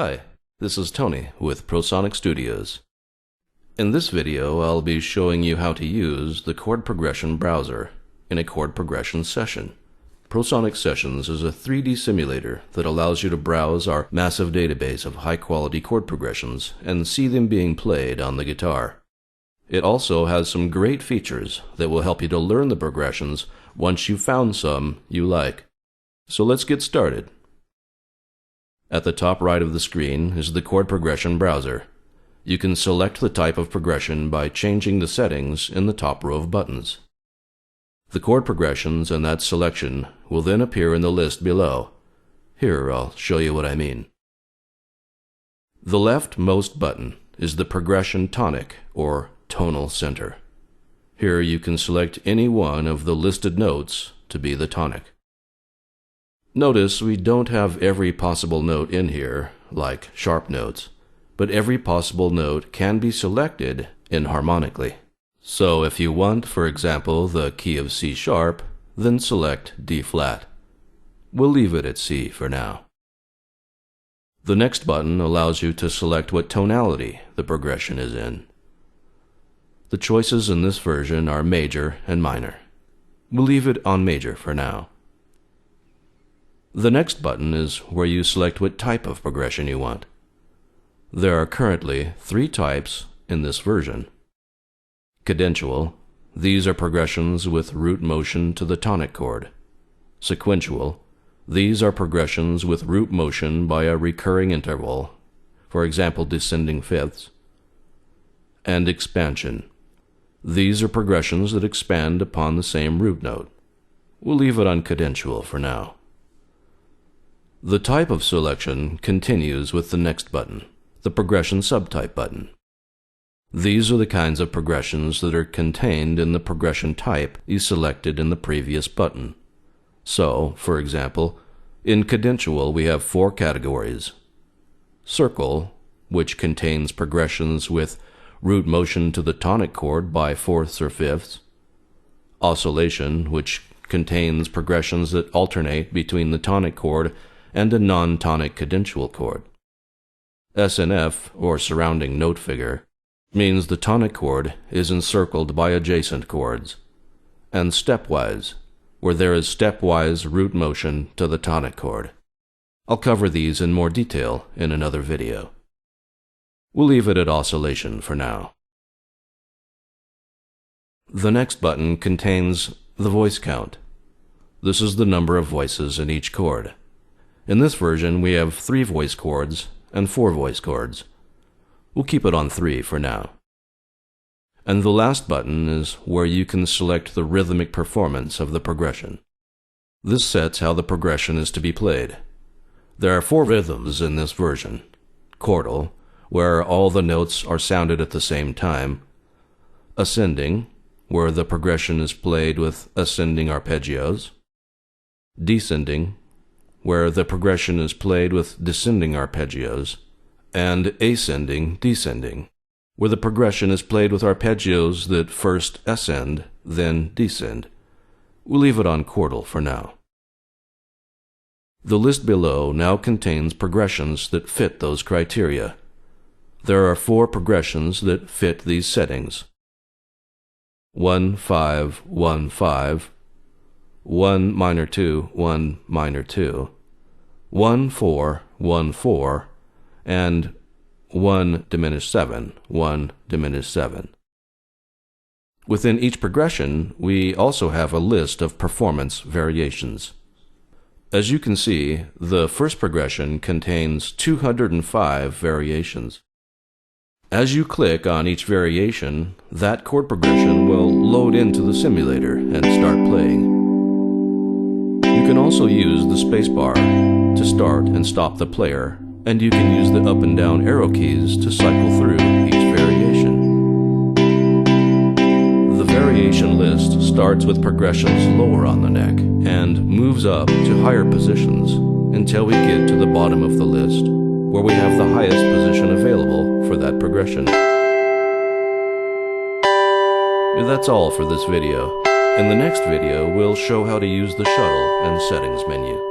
Hi, this is Tony with Prosonic Studios. In this video, I'll be showing you how to use the Chord Progression Browser in a chord progression session. Prosonic Sessions is a 3D simulator that allows you to browse our massive database of high-quality chord progressions and see them being played on the guitar. It also has some great features that will help you to learn the progressions once you've found some you like. So let's get started. At the top right of the screen is the Chord Progression Browser. You can select the type of progression by changing the settings in the top row of buttons. The chord progressions in that selection will then appear in the list below. Here, I'll show you what I mean. The leftmost button is the Progression Tonic, or Tonal Center. Here you can select any one of the listed notes to be the tonic. Notice we don't have every possible note in here, like sharp notes, but every possible note can be selected enharmonically. So if you want, for example, the key of C sharp, then select D flat. We'll leave it at C for now. The next button allows you to select what tonality the progression is in. The choices in this version are major and minor. We'll leave it on major for now. The next button is where you select what type of progression you want. There are currently 3 types in this version. Cadential, these are progressions with root motion to the tonic chord. Sequential, these are progressions with root motion by a recurring interval, for example descending fifths. And expansion, these are progressions that expand upon the same root note. We'll leave it on cadential for now. The type of selection continues with the next button, the Progression Subtype button. These are the kinds of progressions that are contained in the progression type you selected in the previous button. So, for example, in cadential we have 4 categories. Circle, which contains progressions with root motion to the tonic chord by fourths or fifths. Oscillation, which contains progressions that alternate between the tonic chord and a non-tonic cadential chord. SNF, or surrounding note figure, means the tonic chord is encircled by adjacent chords. And stepwise, where there is stepwise root motion to the tonic chord. I'll cover these in more detail in another video. We'll leave it at oscillation for now. The next button contains the voice count. This is the number of voices in each chord. In this version, we have 3 voice chords and 4 voice chords. We'll keep it on 3 for now. And the last button is where you can select the rhythmic performance of the progression. This sets how the progression is to be played. There are 4 rhythms in this version. Chordal, where all the notes are sounded at the same time. Ascending, where the progression is played with ascending arpeggios. Descending, where the progression is played with descending arpeggios, and ascending, descending, where the progression is played with arpeggios that first ascend, then descend. We'll leave it on chordal for now. The list below now contains progressions that fit those criteria. There are 4 progressions that fit these settings. 1-5-1-5, 1 minor 2, 1 minor 2, 1-4-1-4, and 1 diminished 7, 1 diminished 7. Within each progression, we also have a list of performance variations. As you can see, the first progression contains 205 variations. As you click on each variation, that chord progression will load into the simulator and start playing. You can also use the spacebar to start and stop the player, and you can use the up and down arrow keys to cycle through each variation. The variation list starts with progressions lower on the neck and moves up to higher positions until we get to the bottom of the list, where we have the highest position available for that progression. That's all for this video. In the next video, we'll show how to use the shuttle and settings menu.